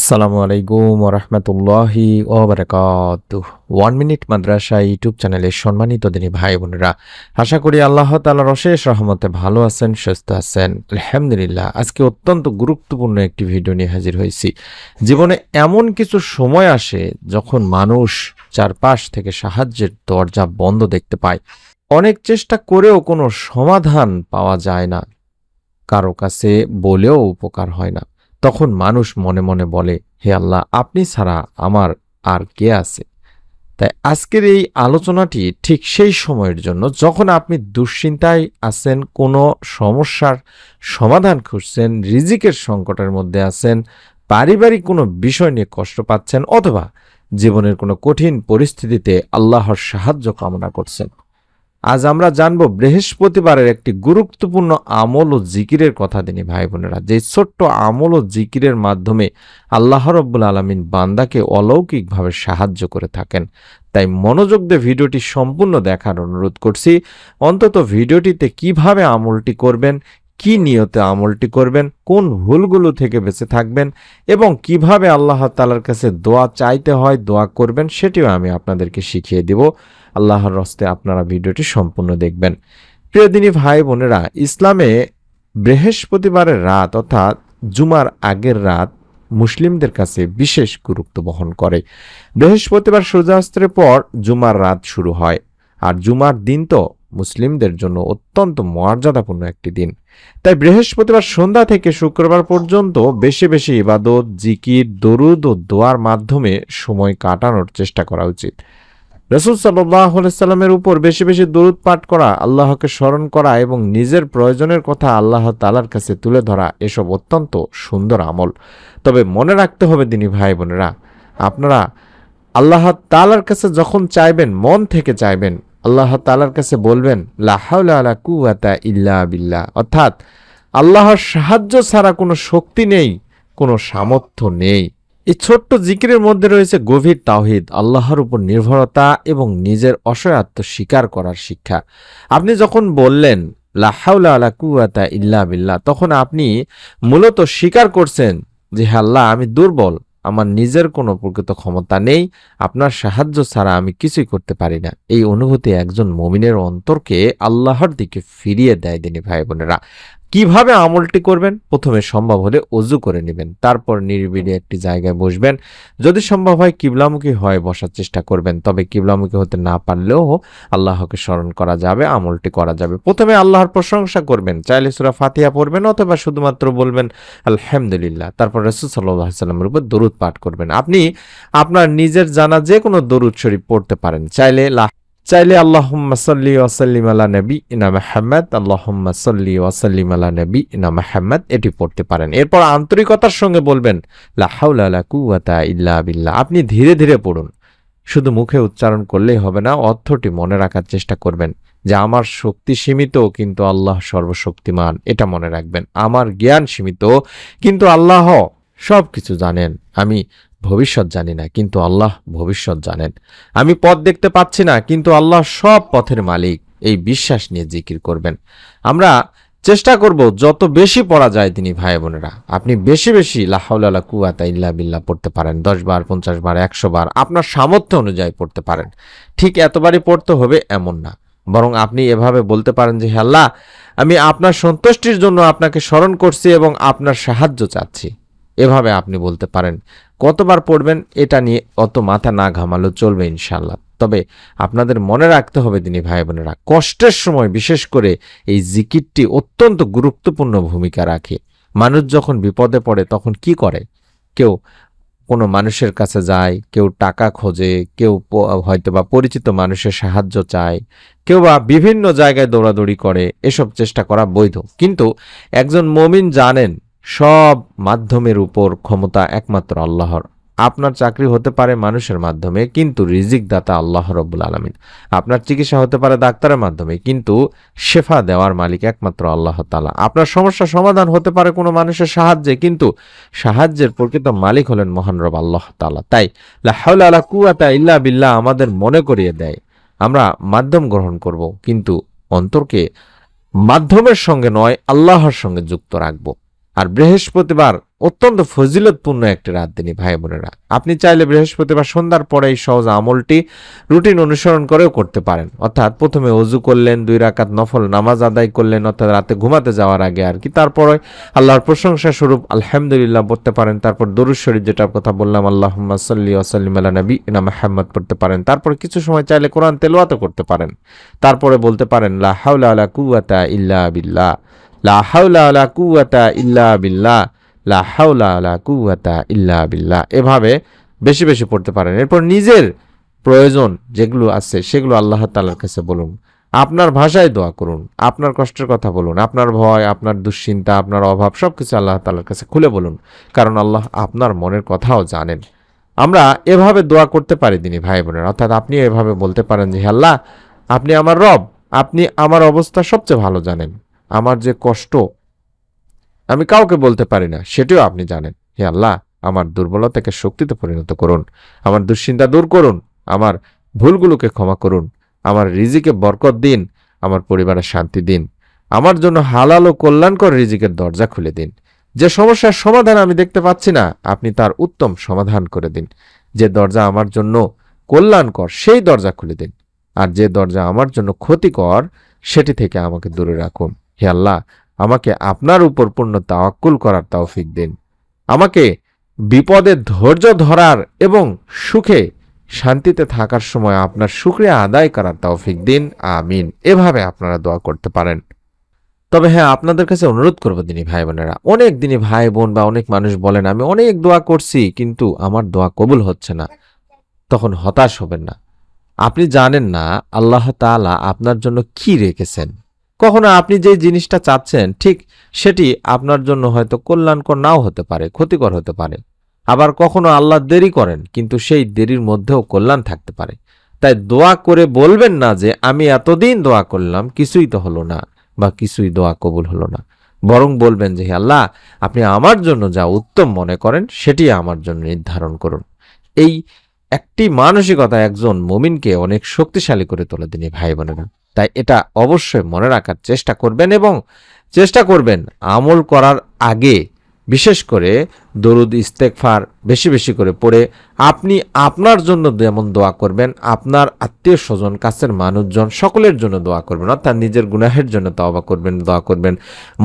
আসসালামু আলাইকুম ওরহমতুল্লাহি ওবারাকাতুহু। 1 মিনিট মাদ্রাসা ইউটিউব চ্যানেলের সম্মানিত দিনী ভাই বোনেরা, আশা করি আল্লাহ তাআলার অশেষ রহমতে ভালো আছেন, সুস্থ আছেন। আলহামদুলিল্লাহ। আজকে অত্যন্ত গুরুত্বপূর্ণ একটি ভিডিও নিয়ে হাজির হয়েছি। জীবনে এমন কিছু সময় আসে যখন মানুষ চারপাশ থেকে সাহায্যের দরজা বন্ধ দেখতে পায়। অনেক চেষ্টা করেও কোনো সমাধান পাওয়া যায় না, কারো কাছে বলেও উপকার হয় না। তখন মানুষ মনে মনে বলে, হে আল্লাহ, আপনি ছাড়া আমার আর কে আছে? তাই আজকের এই আলোচনাটি ঠিক সেই সময়ের জন্য যখন আপনি দুশ্চিন্তায় আছেন, কোনো সমস্যার সমাধান খুঁজছেন, রিজিকের সংকটের মধ্যে আছেন, পারিবারিক কোনো বিষয় নিয়ে কষ্ট পাচ্ছেন, অথবা জীবনের কোনো কঠিন পরিস্থিতিতে আল্লাহর সাহায্য কামনা করছেন। আজ আমরা জানব বৃহস্পতিবারের একটি গুরুত্বপূর্ণ আমল ও জিকিরের কথা দিনী ভাই বোনেরা, যে ছোট্ট আমল ও জিকিরের মাধ্যমে আল্লাহ রব্বুল আলামিন বান্দাকে অলৌকিকভাবে সাহায্য করে থাকেন। তাই মনোযোগ দিয়ে ভিডিওটি সম্পূর্ণ দেখার অনুরোধ করছি। অন্তত ভিডিওটিতে কিভাবে আমলটি করবেন, কি নিয়তে আমলটি করবেন, কোন ভুলগুলো থেকে বেঁচে থাকবেন এবং কিভাবে আল্লাহ তাআলার কাছে দোয়া চাইতে হয়, দোয়া করবেন, সেটিও আমি আপনাদেরকে শিখিয়ে দেব। আল্লাহর হস্তে আপনারা ভিডিওটি সম্পূর্ণ দেখবেন। প্রিয় দিনী ভাই বোনেরা, ইসলামে বৃহস্পতিবারের রাত অর্থাৎ জুমার আগের রাত মুসলিমদের কাছে বিশেষ গুরুত্ব বহন করে। বৃহস্পতিবার সূর্যাস্তের পর জুমার রাত শুরু হয়, আর জুমার দিন তো মুসলিমদের জন্য অত্যন্ত মর্যাদাপূর্ণ একটি দিন। তাই বৃহস্পতিবার সন্ধ্যা থেকে শুক্রবার পর্যন্ত বেশি বেশি ইবাদত, জিকির, দরুদ ও দোয়ার মাধ্যমে সময় কাটানোর চেষ্টা করা উচিত। রাসূল সাল্লাল্লাহু আলাইহি সাল্লামের উপর বেশি বেশি দরুদ পাঠ করা, আল্লাহকে স্মরণ করা এবং নিজের প্রয়োজনের কথা আল্লাহ তাআলার কাছে তুলে ধরা, এসব অত্যন্ত সুন্দর আমল। তবে মনে রাখতে হবে দিনী ভাই বোনেরা, আপনারা আল্লাহ তাআলার কাছে যখন চাইবেন, মন থেকে চাইবেন, আল্লাহ তাআলার কাছে বলবেন লা হাওলা ওয়ালা কুওয়াতা ইল্লা বিল্লাহ, অর্থাৎ আল্লাহর সাহায্য ছাড়া কোনো শক্তি নেই, কোনো সামর্থ্য নেই। এই ছোট্ট জিকিরের মধ্যে রয়েছে গভীর তাওহীদ, আল্লাহর উপর নির্ভরতা এবং নিজের অসহায়ত্ব স্বীকার করার শিক্ষা। আপনি যখন বললেন লা হাওলা ওয়ালা কুওয়াতা ইল্লা বিল্লাহ, তখন আপনি মূলত স্বীকার করছেন যে হে আল্লাহ, আমি দুর্বল, আমার নিজের কোনো প্রকৃত ক্ষমতা নেই, আপনার সাহায্য ছাড়া আমি কিছুই করতে পারি না। এই অনুভূতি একজন মুমিনের অন্তরকে আল্লাহর দিকে ফিরিয়ে দেয় দিনী ভাই বোনেরা। কিভাবে আমলটি করবেন? প্রথমে সম্ভব হলে ওযু করে নেবেন, তারপর নিরিবিলি একটি জায়গায় বসবেন। যদি সম্ভব হয় কিবলামুখী হয়ে বসার চেষ্টা করবেন, তবে কিবলামুখী হতে না পারলেও আল্লাহকে স্মরণ করা যাবে, আমলটি করা যাবে। প্রথমে আল্লাহর প্রশংসা করবেন, চাইলে সূরা ফাতিহা পড়বেন অথবা শুধুমাত্র বলবেন আলহামদুলিল্লাহ। তারপর রাসূল সাল্লাল্লাহু আলাইহি সাল্লামের উপর দরুদ পাঠ করবেন। আপনি আপনার নিজের জানা যে কোনো দরুদ শরীফ পড়তে পারেন। চাইলে আল্লাহুম্মা সাল্লি ওয়া সাল্লিম আলা নাবিয়িনা মুহাম্মদ, আল্লাহুম্মা সাল্লি ওয়া সাল্লিম আলা নাবিয়িনা মুহাম্মদ, এটি পড়তে পারেন। এরপর আন্তরিকতার সঙ্গে বলবেন লা হাওলা ওয়ালা কুওয়াতা ইল্লা বিল্লাহ। আপনি ধীরে ধীরে পড়ুন, শুধু মুখে উচ্চারণ করলেই হবে না, অর্থটি মনে রাখার চেষ্টা করবেন যে আমার শক্তি সীমিত কিন্তু আল্লাহ সর্বশক্তিমান, এটা মনে রাখবেন। আমার জ্ঞান সীমিত কিন্তু আল্লাহ সব কিছু জানেন। আমি ভবিষ্যৎ জানি না কিন্তু আল্লাহ ভবিষ্যৎ জানেন। আমি পথ দেখতে পাচ্ছি না কিন্তু আল্লাহ সব পথের মালিক। এই বিশ্বাস নিয়ে জিকির করবেন। আমরা চেষ্টা করব যত বেশি পড়া যায় তিনি ভাই বোনেরা, আপনি বেশি বেশি লা হাওলা ওয়ালা কুওয়াতা ইল্লা বিল্লাহ পড়তে পারেন। 10 বার, 50 বার, 100 বার আপনার সামর্থ্য অনুযায়ী পড়তে পারেন। ঠিক এতবারই পড়তে হবে এমন না, বরং আপনি এভাবে বলতে পারেন যে হে আল্লাহ, আমি আপনার সন্তুষ্টির জন্য আপনাকে স্মরণ করছি এবং আপনার সাহায্য চাচ্ছি। এভাবে আপনি বলতে পারেন। কতবার পড়বেন এটা নিয়ে অত মাথা না ঘামালেও চলবে ইনশাআল্লাহ। তবে আপনাদের মনে রাখতে হবে দিনী ভাই বোনেরা, কষ্টের সময় বিশেষ করে এই জিকিরটি অত্যন্ত গুরুত্বপূর্ণ ভূমিকা রাখে। মানুষ যখন বিপদে পড়ে তখন কি করে? কেউ কোনো মানুষের কাছে যায়, কেউ টাকা খোঁজে, কেউ হয়তোবা পরিচিত মানুষের সাহায্য চায়, কেউ বা বিভিন্ন জায়গায় দৌড়াদৌড়ি করে। এসব চেষ্টা করা বৈধ, কিন্তু একজন মুমিন জানেন সব মাধ্যমের উপর ক্ষমতা একমাত্র আল্লাহর। আপনার চাকরি হতে পারে মানুষের মাধ্যমে, কিন্তু রিজিক দাতা আল্লাহ রব্বুল আলামিন। আপনার চিকিৎসা হতে পারে ডাক্তারের মাধ্যমে, কিন্তু শেফা দেওয়ার মালিক একমাত্র আল্লাহ তাআলা। আপনার সমস্যা সমাধান হতে পারে কোনো মানুষের সাহায্যে, কিন্তু সাহায্যের প্রকৃত মালিক হলেন মহান রব আল্লাহ তাআলা। তাই লা হাওলা ওয়ালা কুওয়াতা ইল্লা বিল্লাহ আমাদের মনে করিয়ে দেয় আমরা মাধ্যম গ্রহণ করব, কিন্তু অন্তরকে মাধ্যমের সঙ্গে নয় আল্লাহর সঙ্গে যুক্ত রাখব। আর বৃহস্পতিবার অত্যন্ত ফজিলতপূর্ণ একটি রাত দিনী ভাই বোনেরা। আপনি চাইলে বৃহস্পতিবার সন্ধ্যার পরে এই সহজ আমলটি রুটিন অনুসরণ করেও করতে পারেন। অর্থাৎ প্রথমে ওযু করলেন, 2 রাকাত নফল নামাজ আদায় করলেন, অর্থাৎ রাতে ঘুমাতে যাওয়ার আগে আর কি। তারপরে আল্লাহর প্রশংসা স্বরূপ আলহামদুলিল্লাহ পড়তে পারেন। তারপর দরুদ শরীফ, যেটার কথা বললাম, আল্লাহুম্মা সাল্লি ওয়া সাল্লিম আলা নাবিয়িনা মুহাম্মদ পড়তে পারেন। তারপর কিছু সময় চাইলে কোরআন তেলাওয়াতও করতে পারেন। তারপরে বলতে পারেন লা হাওলা ওয়ালা কুওয়াতা ইল্লা বিল্লাহ, লা হাওলা ওয়ালা কুওয়াতা ইল্লা বিল্লাহ, লা হাওলা ওয়ালা কুওয়াতা ইল্লা বিল্লাহ। এভাবে বেশি বেশি পড়তে পারেন। এরপর নিজের প্রয়োজন যেগুলো আছে সেগুলো আল্লাহ তাআলার কাছে বলুন। আপনার ভাষায় দোয়া করুন, আপনার কষ্টের কথা বলুন, আপনার ভয়, আপনার দুশ্চিন্তা, আপনার অভাব সবকিছু আল্লাহ তাআলার কাছে খুলে বলুন, কারণ আল্লাহ আপনার মনের কথাও জানেন। আমরা এভাবে দোয়া করতে পারি দিনী ভাই বোনেরা। অর্থাৎ আপনি এভাবে বলতে পারেন যে, আল্লাহ আপনি আমার রব, আপনি আমার অবস্থা সবচেয়ে ভালো জানেন। আমার যে কষ্ট আমি কাউকে বলতে পারি না, সেটিও আপনি জানেন। হে আল্লাহ, আমার দুর্বলতাকে শক্তিতে পরিণত করুন, আমার দুশ্চিন্তা দূর করুন, আমার ভুলগুলোকে ক্ষমা করুন, আমার রিজিকে বরকত দিন, আমার পরিবারের শান্তি দিন, আমার জন্য হালাল ও কল্যাণকর রিজিকের দরজা খুলে দিন। যে সমস্যার সমাধান আমি দেখতে পাচ্ছি না, আপনি তার উত্তম সমাধান করে দিন। যে দরজা আমার জন্য কল্যাণকর সেই দরজা খুলে দিন, আর যে দরজা আমার জন্য ক্ষতিকর সেটি থেকে আমাকে দূরে রাখুন। হে আল্লাহ, আমাকে আপনার উপর পূর্ণ তাওয়াক্কুল করার তৌফিক দিন। আমাকে বিপদে ধৈর্য ধরার এবং সুখে শান্তিতে থাকার সময় আপনার শুকরিয়া আদায় করার তৌফিক দিন। আমিন। এভাবে আপনারা দোয়া করতে পারেন। তবে হ্যাঁ, আপনাদের কাছে অনুরোধ করবো দিনী ভাই বোনেরা, অনেক দিনী ভাই বোন বা অনেক মানুষ বলেন আমি অনেক দোয়া করছি কিন্তু আমার দোয়া কবুল হচ্ছে না। তখন হতাশ হবেন না। আপনি জানেন না আল্লাহ তাআলা আপনার জন্য কি রেখেছেন। কখনো আপনি যে জিনিসটা চাচ্ছেন ঠিক সেটি আপনার জন্য হয়তো কল্যাণকর নাও হতে পারে, ক্ষতিকর হতে পারে। আবার কখনো আল্লাহ দেরি করেন, কিন্তু সেই দেরির মধ্যেও কল্যাণ থাকতে পারে। তাই দোয়া করে বলবেন না যে আমি এতদিন দোয়া করলাম কিছুই তো হলো না বা কিছুই দোয়া কবুল হলো না। বরং বলবেন যে হে আল্লাহ, আপনি আমার জন্য যা উত্তম মনে করেন সেটি আমার জন্য নির্ধারণ করুন। এই একটি মানসিকতা একজন মুমিনকে অনেক শক্তিশালী করে তোলে দিনী ভাই বোনেরা। তাই এটা অবশ্যই মনে রাখার চেষ্টা করবেন এবং চেষ্টা করবেন আমল করার আগে বিশেষ করে দরুদ ইস্তেগফার বেশি বেশি করে পড়ে আপনি আপনার জন্য যেমন দোয়া করবেন, আপনার আত্মীয় স্বজন, কাছের মানুষজন সকলের জন্য দোয়া করবেন। অর্থাৎ নিজের গুনাহের জন্য তওবা করবেন, দোয়া করবেন,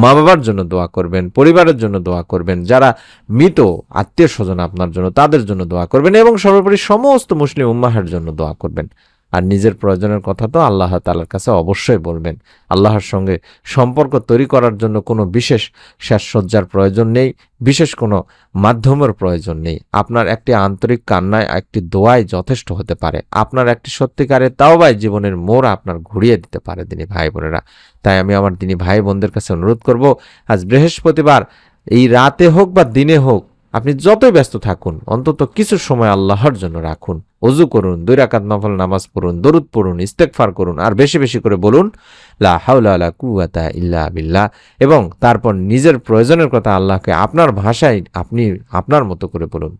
মা বাবার জন্য দোয়া করবেন, পরিবারের জন্য দোয়া করবেন, যারা মৃত আত্মীয় স্বজন আপনার জন্য তাদের জন্য দোয়া করবেন এবং সর্বোপরি সমস্ত মুসলিম উম্মাহের জন্য দোয়া করবেন। আর নিজের প্রয়োজনের কথা তো আল্লাহ তাআলার কাছে অবশ্যই বলবেন। আল্লাহর সঙ্গে সম্পর্ক তৈরি করার জন্য কোনো বিশেষ সাজসজ্জার প্রয়োজন নেই, বিশেষ কোনো মাধ্যমের প্রয়োজন নেই। আপনার একটি আন্তরিক কান্নায়, একটি দোয়ায় যথেষ্ট হতে পারে। আপনার একটি সত্যিকারের তাওবায় জীবনের মোড় আপনার ঘুরিয়ে দিতে পারে দিনী ভাই বোনেরা। তাই আমি আমার দিনী ভাই বোনদের কাছে অনুরোধ করব, আজ বৃহস্পতিবার, এই রাতে হোক বা দিনে হোক, আপনি যতই ব্যস্ত থাকুন অন্তত কিছু সময় আল্লাহর জন্য রাখুন। ওযু করুন, 2 রাকাত নফল নামাজ পড়ুন, দরুদ পড়ুন, ইস্তেগফার করুন, আর বেশি বেশি করে বলুন লা হাওলা ওয়ালা কুওয়াতা ইল্লা বিল্লাহ। এবং তারপর নিজের প্রয়োজনের কথা আল্লাহকে আপনার ভাষায় আপনি আপনার মতো করে বলুন।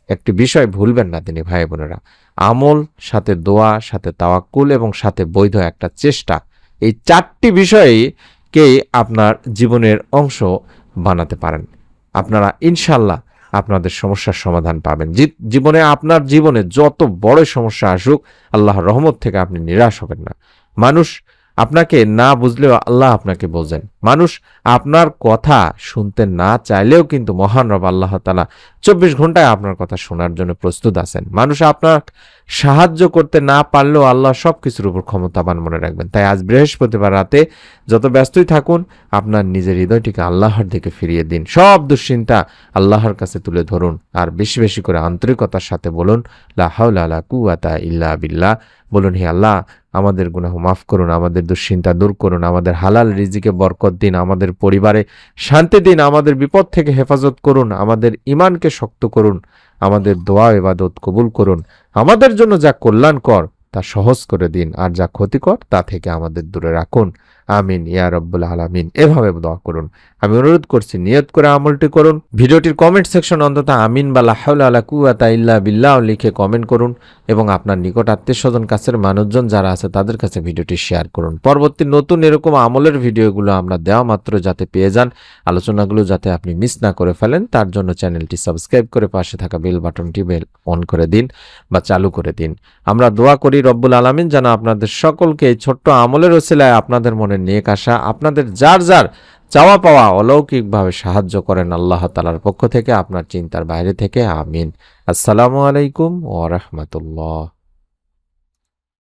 একটি বিষয় ভুলবেন না তিনি ভাই বোনেরা, আমল, সাথে দোয়া, সাথে তাওয়াক্কুল এবং সাথে বৈধ একটা চেষ্টা, এই 4টি বিষয়কেই আপনার জীবনের অংশ বানাতে পারেন। আপনারা ইনশাল্লাহ আপনাদের সমস্যার সমাধান পাবেন। জীবনে আপনার জীবনে যত বড় সমস্যা আসুক, আল্লাহর রহমত থেকে আপনি নিরাশ হবেন না। মানুষ আপনাকে না বুঝলেও আল্লাহ আপনাকে বোঝেন। মানুষ আপনার কথা শুনতে না চাইলেও কিন্তু মহান রব আল্লাহ তাআলা 24 ঘন্টায় আপনার কথা শোনার জন্য প্রস্তুত আছেন। মানুষ আপনার সাহায্য করতে না পারলেও আল্লাহ সবকিছুর উপর ক্ষমতাবান, মনে রাখবেন। তাই আজ বৃহস্পতিবার রাতে যত ব্যস্তই থাকুন, আপনার নিজের হৃদয়টিকে আল্লাহর দিকে ফিরিয়ে দিন। সব দুশ্চিন্তা আল্লাহর কাছে তুলে ধরুন, আর বেশি বেশি করে আন্তরিকতার সাথে বলুন লা হাওলা ওয়ালা কুওয়াতা ইল্লা বিল্লাহ। বলুন, হে আল্লাহ, আমাদের গুনাহ মাফ করুন, আমাদের দুশ্চিন্তা দূর করুন, আমাদের হালাল রিজিকে বরকত দিন, আমাদের পরিবারে শান্তি দিন, আমাদের বিপদ থেকে হেফাজত করুন, আমাদের ঈমানকে শক্ত করুন, আমাদের দোয়া ইবাদত কবুল করুন, আমাদের জন্য যা কল্যাণকর তা সহজ করে দিন, আর যা ক্ষতিকর তা থেকে আমাদের দূরে রাখুন। আমিন ইয়া রব্বুল আলামিন। এভাবে দোয়া করুন। আমি অনুরোধ করছি নিয়ত করে আমলটি করুন। ভিডিওটির কমেন্ট সেকশন অন্তত আমিন বা লা হাওলা ওয়ালা কুওয়াতা ইল্লা বিল্লাহ লিখে কমেন্ট করুন এবং আপনার নিকট আত্মীয়স্বজন কাছের মানুষজন যারা আছে তাদের কাছে ভিডিওটি শেয়ার করুন। পরবর্তী নতুন এরকম আমলের ভিডিওগুলো আমরা দেওয়া মাত্র যাতে পেয়ে যান, আলোচনাগুলো যাতে আপনি মিস না করে ফেলেন, তার জন্য চ্যানেলটি সাবস্ক্রাইব করে পাশে থাকা বেল বাটনটি অন করে দিন বা চালু করে দিন। আমরা দোয়া করি রব্বুল আলামিন যেন আপনাদের সকলকে এই ছোট্ট আমলের ওসিলায় আপনাদের মনে নেক আশা, আপনাদের যার যার চাওয়া পাওয়া অলৌকিকভাবে সাহায্য করেন আল্লাহ তাআলার পক্ষ থেকে, আপনার চিন্তার বাইরে থেকে। আমিন। আসসালামু আলাইকুম ওয়া রাহমাতুল্লাহ।